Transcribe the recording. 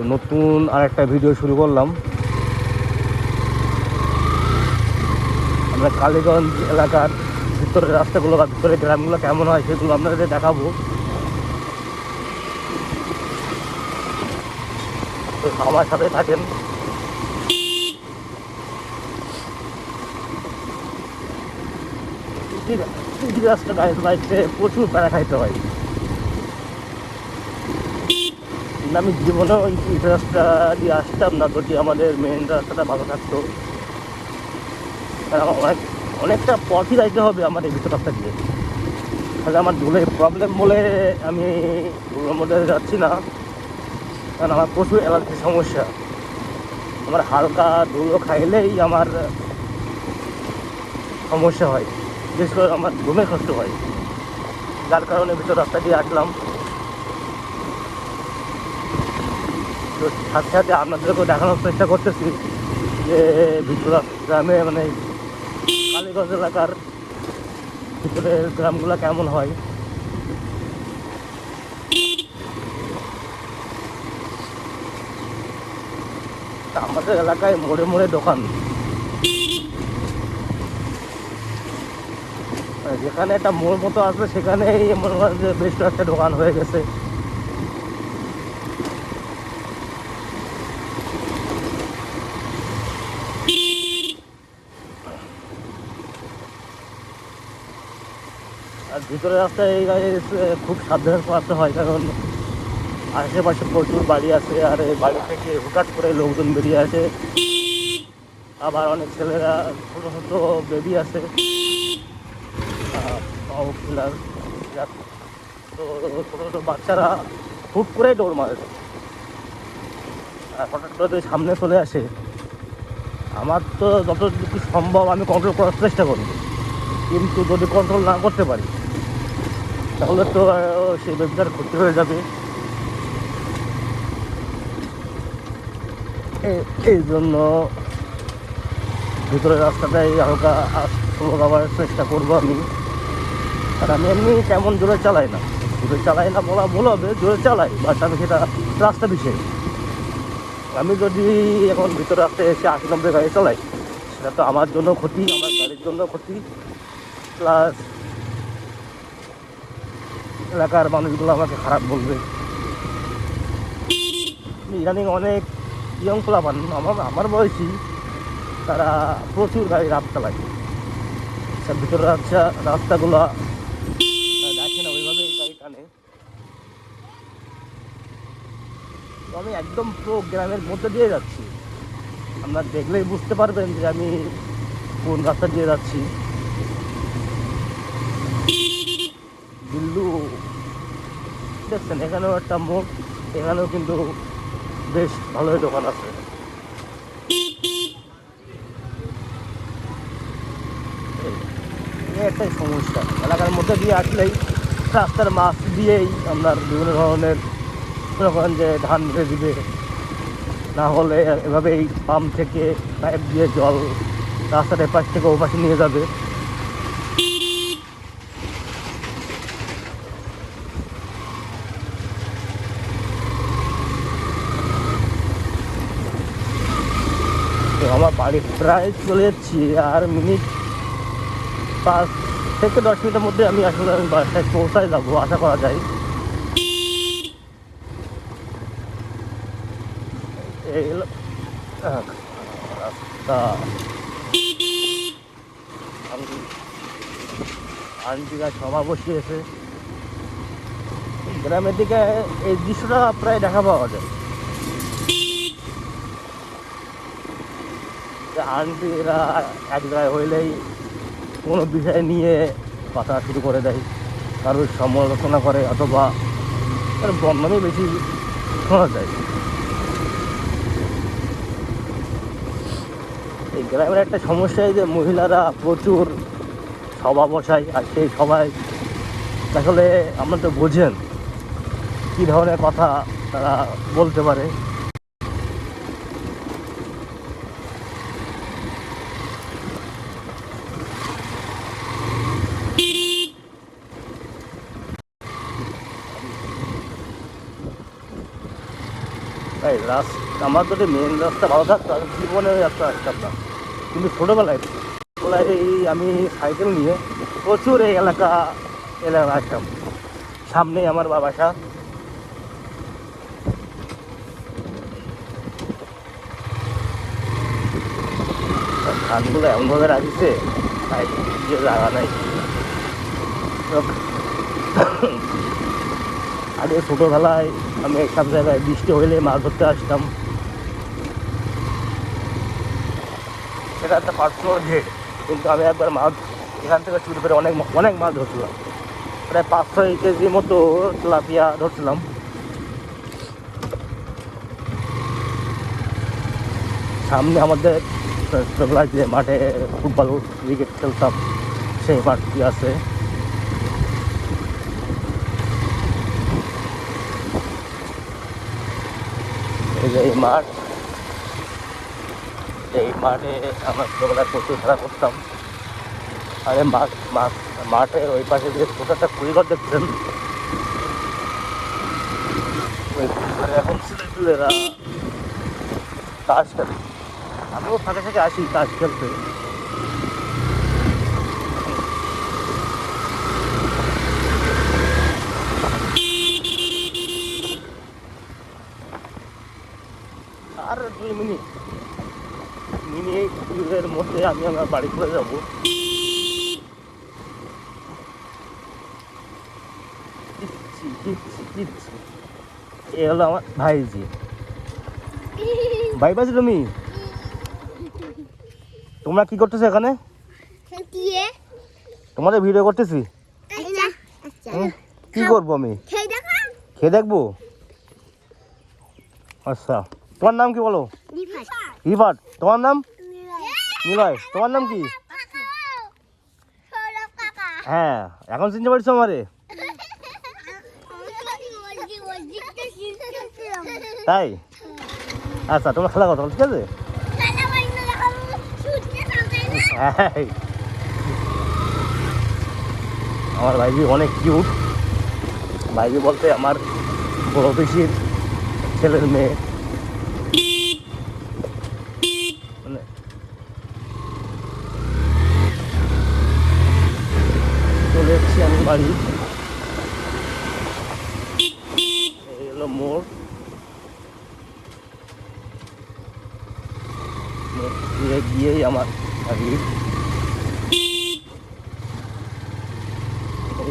তো নতুন আরেকটা ভিডিও শুরু করলাম। আমরা কালীগঞ্জ এলাকার ভিতরের রাস্তাগুলো বা ভিতরের গ্রামগুলো কেমন হয় সেগুলো আপনাদের দেখাবো। তো আমার সাথে থাকেন। রাস্তা বাইতে প্রচুর প্যারা খাইতে হয়। আমি জীবনেও এই রাস্তা দিয়ে আসতাম না যদি আমাদের মেন রাস্তাটা ভালো থাকতো। অনেকটা পথই যাইতে হবে আমার এই ভিতর রাস্তা দিয়ে। তাহলে আমার ধুলে প্রবলেম বলে আমি ধুলোর মধ্যে যাচ্ছি না, কারণ আমার প্রচুর অ্যালার্জির সমস্যা। আমার হালকা ধুলো খাইলেই আমার সমস্যা হয়, বিশেষ করে আমার ঘুমের কষ্ট হয়, যার কারণে ভিতর রাস্তা দিয়ে আসলাম। তো সাথে সাথে আপনাদেরকেও দেখানোর চেষ্টা করতেছি যে ভিতর গ্রামে মানে কালীগঞ্জ এলাকার ভিতরের গ্রামগুলো কেমন হয়। আমাদের এলাকায় মোড়ে মোড়ে দোকান, যেখানে একটা মোড় মতো আসবে সেখানেই মনে হয় যে বেশ কয়েকটা দোকান হয়ে গেছে। আর ভিতরে রাস্তায় এই গাড়ি খুব সাবধানে চালাতে হয়, কারণ আশেপাশে প্রচুর বাড়ি আছে, আর এই বাড়ি থেকে হুটহাট করে লোকজন বেরিয়ে আসে। আবার অনেক ছেলেরা ছোটো ছোটো বেবি আছে, পাওয়ার টিলার, তো ছোটো ছোটো বাচ্চারা হুট করেই দৌড় মারে, আর হঠাৎ করে যদি সামনে চলে আসে, আমার তো যতটুকু সম্ভব আমি কন্ট্রোল করার চেষ্টা করব, কিন্তু যদি কন্ট্রোল না করতে পারি তাহলে তো সেই বেবিটার ক্ষতি হয়ে যাবে। এই জন্য ভিতরের রাস্তাটাই হালকা স্লো যাওয়ার চেষ্টা করবো আমি। আর আমি এমনি তেমন জোরে চালাই না, বলা ভুল হবে, জোরে চালাই, বাট আমি সেটা রাস্তা বিশেষ। আমি যদি এখন ভিতরে রাস্তায় এসে 80-90 গাড়ি চালাই, সেটা তো আমার জন্য ক্ষতি, আমার গাড়ির জন্য ক্ষতি, প্লাস এলাকার মানুষগুলো আমাকে খারাপ বলবে। ইদানিং অনেক ইয়ং পোলাপান আমার বয়সী, তারা প্রচুর গাড়ি রাত চালায়, সব ভিতরে রাস্তাগুলো দেখে না, ওইভাবেই গাড়ি টানে। তো আমি একদম পুরো গ্রামের মধ্যে দিয়ে যাচ্ছি, আপনারা দেখলেই বুঝতে পারবেন যে আমি কোন রাস্তা দিয়ে যাচ্ছি। দিল্লু দেখছেন, এখানেও একটা মোড়, এখানেও কিন্তু বেশ ভালোই দোকান আছে। একটাই সমস্যা, এলাকার মধ্যে দিয়ে আসলেই রাস্তার মাছ দিয়েই আপনার বিভিন্ন ধরনের মনে করেন যে ধান মেরে দিবে, না হলে এভাবেই পাম্প থেকে পাইপ দিয়ে জল রাস্তার এপাশ থেকে ওপাশে নিয়ে যাবে। তো আমার বাড়ি প্রায় চলে যাচ্ছি, আর মিনিট 5 থেকে 10 মিনিটের মধ্যে আমি আসলে বাসায় পৌঁছায় যাবো আশা করা যায়। এই রাস্তা আন্টিরা সভা বসিয়েছে। গ্রামের দিকে এই দৃশ্যটা প্রায় দেখা পাওয়া যায়, যে আন্টিরা এক জায়গায় হইলেই কোনো বিষয় নিয়ে কথা শুরু করে দেয়, কারোর সমালোচনা করে, অথবা বদনামই বেশি শোনা যায়। এই গ্রামের একটা সমস্যা যে মহিলারা প্রচুর সভা বসায়, আর সেই সভায় আসলে আপনারা তো বোঝেন কী ধরনের কথা তারা বলতে পারে। তাই আমার যদি মেন রাস্তা ভালো থাকতো আমি জীবনে ওই রাস্তা আসতাম না। কিন্তু ছোটোবেলায় এই আমি সাইকেল নিয়ে প্রচুর এই এলাকা আসতাম। সামনেই আমার বাসা। ধানগুলো এমনভাবে রাখিছে তাই যে জায়গা নাই। আগে ছোটোবেলায় আমি সব জায়গায় বৃষ্টি হইলে মাছ ধরতে আসতাম। সেটা একটা পার্সোনাল ঘেট, কিন্তু আমি একবার মাছ এখান থেকে চুরি করে অনেক অনেক মাছ ধরছিলাম। প্রায় 5-6 কেজি মতো তেলাপিয়া ধরছিলাম। সামনে আমাদের ছোটোবেলায় যে মাঠে ফুটবল ক্রিকেট খেলতাম সেই মাঠটি আছে। এই যে এই মাঠ, এই মাঠে আমরা ছোটোবেলায় প্রচুর খেলা করতাম। আরে মাঠের ওই পাশে যে ছোট একটা কুড়িঘর দেখছেন, ওই কুড়িঘরে এখন ছেলেপুলেরা তাস খেলে। আমিও ফাঁকে ফাঁকে আসি তাস খেলতে। আর 2 মিনিটের মধ্যে আমি আমার বাড়ি চলে যাবো। এ হলো আমার ভাইজি। ভাই পাচ্ছি তুমি, তোমরা কি করতেছো এখানে? তোমাদের ভিডিও করতেছি। কি করবো আমি? খেয়ে দেখবো। আচ্ছা, তোমার নাম কি বলো? রিফাত। তোমার নাম? নিলয়। তোমার নাম কি? হ্যাঁ, এখন চিনতে পারছো আমারে? তাই? আচ্ছা, তোমরা খেলা কথা ঠিক আছে। আমার ভাইজি অনেক কিউট। ভাইজি বলতে আমার বড় পিসির ছেলের মেয়ে। মানে চলে এসেছি আমি বাড়ি। এই হলো মোড় দিয়ে গিয়েই আমার বাড়ি।